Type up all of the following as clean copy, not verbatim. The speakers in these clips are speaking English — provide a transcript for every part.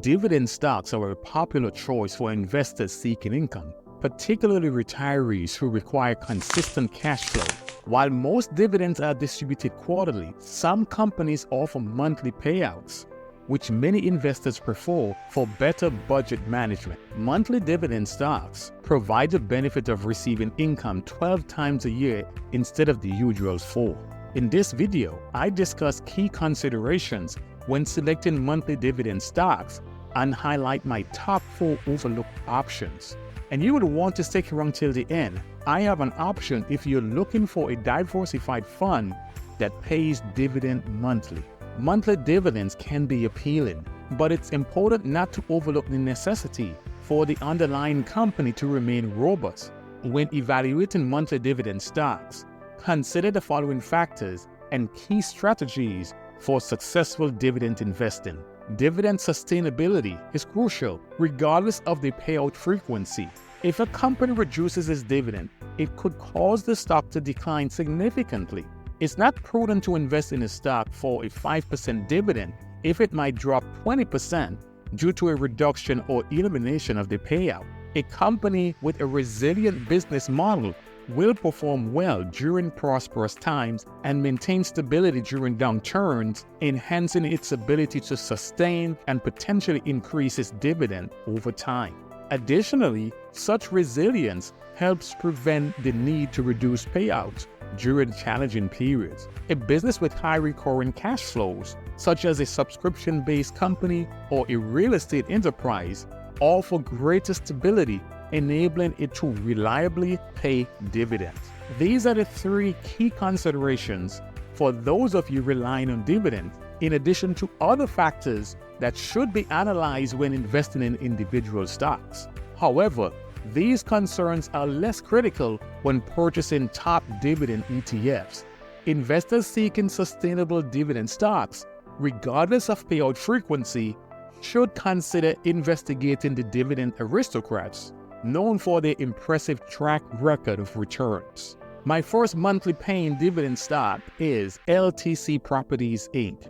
Dividend stocks are a popular choice for investors seeking income, particularly retirees who require consistent cash flow. While most dividends are distributed quarterly, some companies offer monthly payouts, which many investors prefer for better budget management. Monthly dividend stocks provide the benefit of receiving income 12 times a year instead of the usual 4. In this video, I discuss key considerations when selecting monthly dividend stocks and highlight my top 4 overlooked options. And you would want to stick around till the end. I have an option if you're looking for a diversified fund that pays dividend monthly. Monthly dividends can be appealing, but it's important not to overlook the necessity for the underlying company to remain robust. When evaluating monthly dividend stocks, consider the following factors and key strategies for successful dividend investing. Dividend sustainability is crucial, regardless of the payout frequency. If a company reduces its dividend, it could cause the stock to decline significantly. It's not prudent to invest in a stock for a 5% dividend if it might drop 20% due to a reduction or elimination of the payout. A company with a resilient business model will perform well during prosperous times and maintain stability during downturns, enhancing its ability to sustain and potentially increase its dividend over time. Additionally, such resilience helps prevent the need to reduce payouts during challenging periods. A business with high recurring cash flows, such as a subscription-based company or a real estate enterprise, offer greater stability, enabling it to reliably pay dividends. These are the 3 key considerations for those of you relying on dividends, in addition to other factors that should be analyzed when investing in individual stocks. However, these concerns are less critical when purchasing top dividend ETFs. Investors seeking sustainable dividend stocks, regardless of payout frequency, should consider investigating the dividend Aristocrats, known for their impressive track record of returns. My first monthly paying dividend stock is LTC Properties Inc.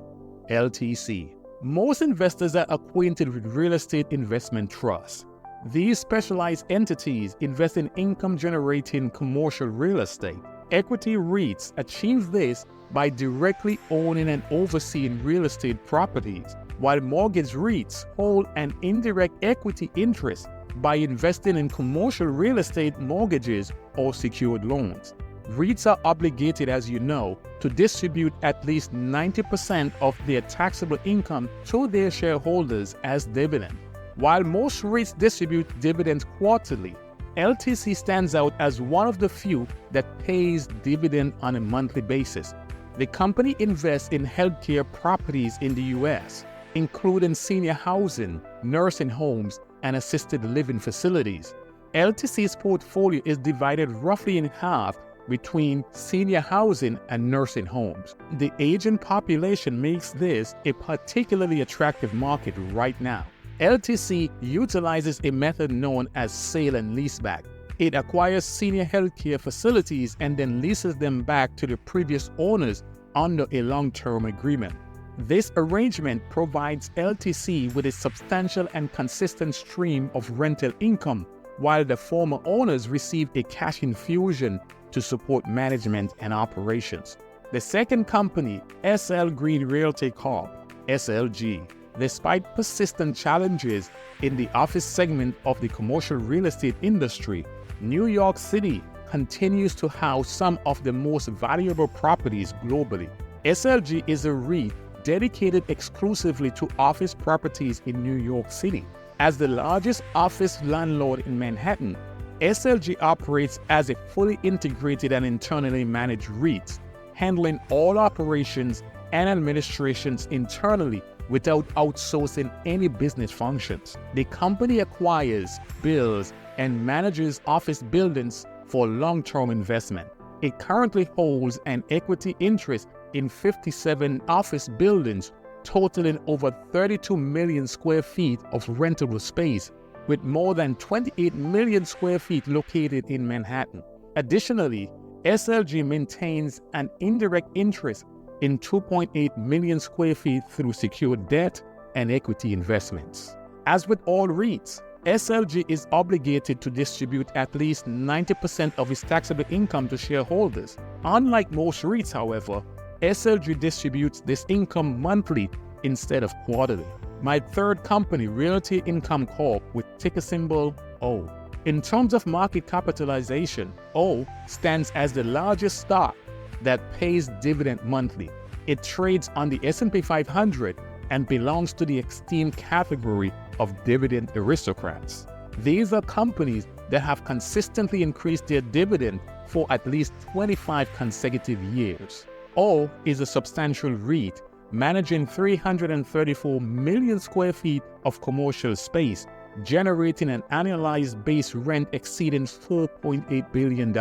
LTC. Most investors are acquainted with real estate investment trusts. These specialized entities invest in income-generating commercial real estate. Equity REITs achieve this by directly owning and overseeing real estate properties, while mortgage REITs hold an indirect equity interest by investing in commercial real estate mortgages or secured loans. REITs are obligated, as you know, to distribute at least 90% of their taxable income to their shareholders as dividend. While most REITs distribute dividends quarterly, LTC stands out as one of the few that pays dividend on a monthly basis. The company invests in healthcare properties in the U.S., including senior housing, nursing homes, and assisted living facilities. LTC's portfolio is divided roughly in half between senior housing and nursing homes. The aging population makes this a particularly attractive market right now. LTC utilizes a method known as sale and leaseback. It acquires senior healthcare facilities and then leases them back to the previous owners under a long-term agreement. This arrangement provides LTC with a substantial and consistent stream of rental income, while the former owners receive a cash infusion to support management and operations. The second company, SL Green Realty Corp. (SLG). Despite persistent challenges in the office segment of the commercial real estate industry, New York City continues to house some of the most valuable properties globally. SLG is a REIT dedicated exclusively to office properties in New York City. As the largest office landlord in Manhattan, SLG operates as a fully integrated and internally managed REIT, handling all operations and administrations internally without outsourcing any business functions. The company acquires, builds, and manages office buildings for long-term investment. It currently holds an equity interest in 57 office buildings, totaling over 32 million square feet of rentable space, with more than 28 million square feet located in Manhattan. Additionally, SLG maintains an indirect interest in 2.8 million square feet through secured debt and equity investments. As with all REITs, SLG is obligated to distribute at least 90% of its taxable income to shareholders. Unlike most REITs, however, SLG distributes this income monthly instead of quarterly. My third company, Realty Income Corp, with ticker symbol O. In terms of market capitalization, O stands as the largest stock that pays dividend monthly. It trades on the S&P 500 and belongs to the esteemed category of dividend aristocrats. These are companies that have consistently increased their dividend for at least 25 consecutive years. O is a substantial REIT managing 334 million square feet of commercial space, generating an annualized base rent exceeding $4.8 billion.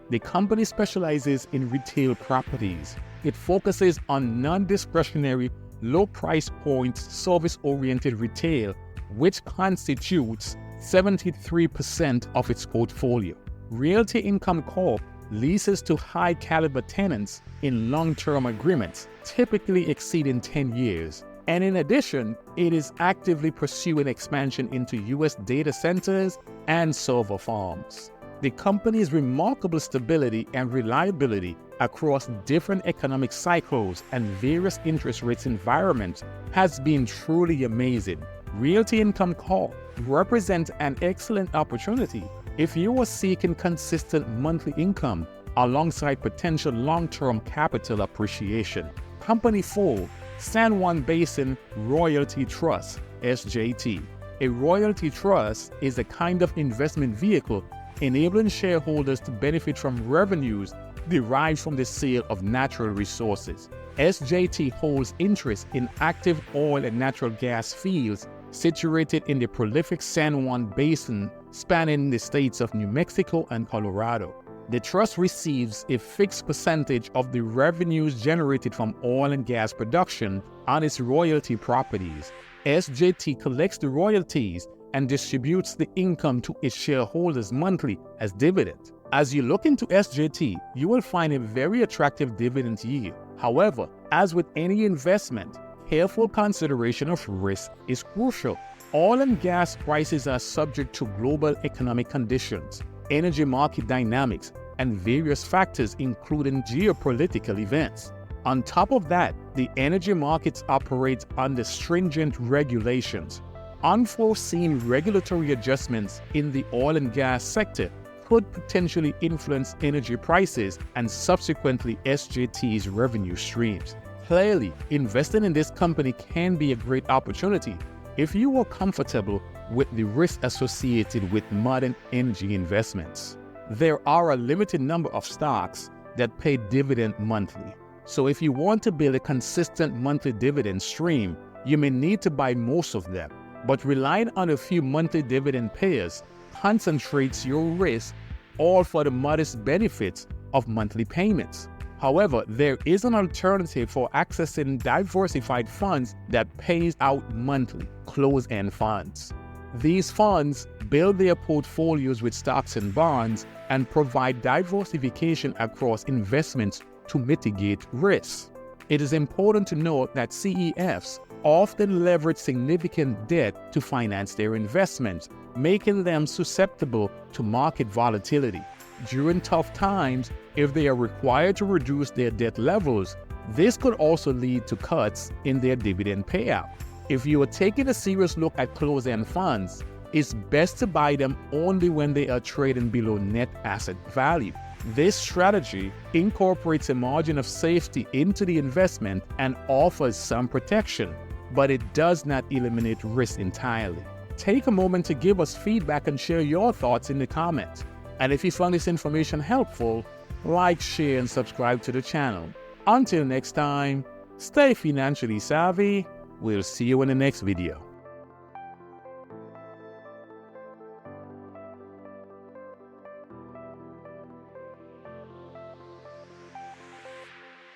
The company specializes in retail properties. It focuses on non-discretionary, low price point, service-oriented retail, which constitutes 73% of its portfolio. Realty Income Corp leases to high-caliber tenants in long-term agreements, typically exceeding 10 years. And in addition, it is actively pursuing expansion into U.S. data centers and server farms. The company's remarkable stability and reliability across different economic cycles and various interest rates environments has been truly amazing. Realty Income Corp represents an excellent opportunity if you are seeking consistent monthly income alongside potential long-term capital appreciation. Company 4, San Juan Basin Royalty Trust, SJT. A royalty trust is a kind of investment vehicle enabling shareholders to benefit from revenues derived from the sale of natural resources. SJT holds interest in active oil and natural gas fields situated in the prolific San Juan Basin spanning the states of New Mexico and Colorado. The trust receives a fixed percentage of the revenues generated from oil and gas production on its royalty properties. SJT collects the royalties and distributes the income to its shareholders monthly as dividend. As you look into SJT, you will find a very attractive dividend yield. However, as with any investment, careful consideration of risk is crucial. Oil and gas prices are subject to global economic conditions, energy market dynamics, and various factors including geopolitical events. On top of that, the energy markets operate under stringent regulations. Unforeseen regulatory adjustments in the oil and gas sector could potentially influence energy prices and subsequently SJT's revenue streams. Clearly, investing in this company can be a great opportunity if you are comfortable with the risk associated with modern energy investments. There are a limited number of stocks that pay dividend monthly. So if you want to build a consistent monthly dividend stream, you may need to buy most of them. But relying on a few monthly dividend payers concentrates your risk, all for the modest benefits of monthly payments. However, there is an alternative for accessing diversified funds that pays out monthly, closed-end funds. These funds build their portfolios with stocks and bonds and provide diversification across investments to mitigate risks. It is important to note that CEFs often leverage significant debt to finance their investments, making them susceptible to market volatility. During tough times, if they are required to reduce their debt levels, this could also lead to cuts in their dividend payout. If you are taking a serious look at closed-end funds, it's best to buy them only when they are trading below net asset value. This strategy incorporates a margin of safety into the investment and offers some protection, but it does not eliminate risk entirely. Take a moment to give us feedback and share your thoughts in the comments. And if you found this information helpful, like, share, and subscribe to the channel. Until next time, stay financially savvy. We'll see you in the next video.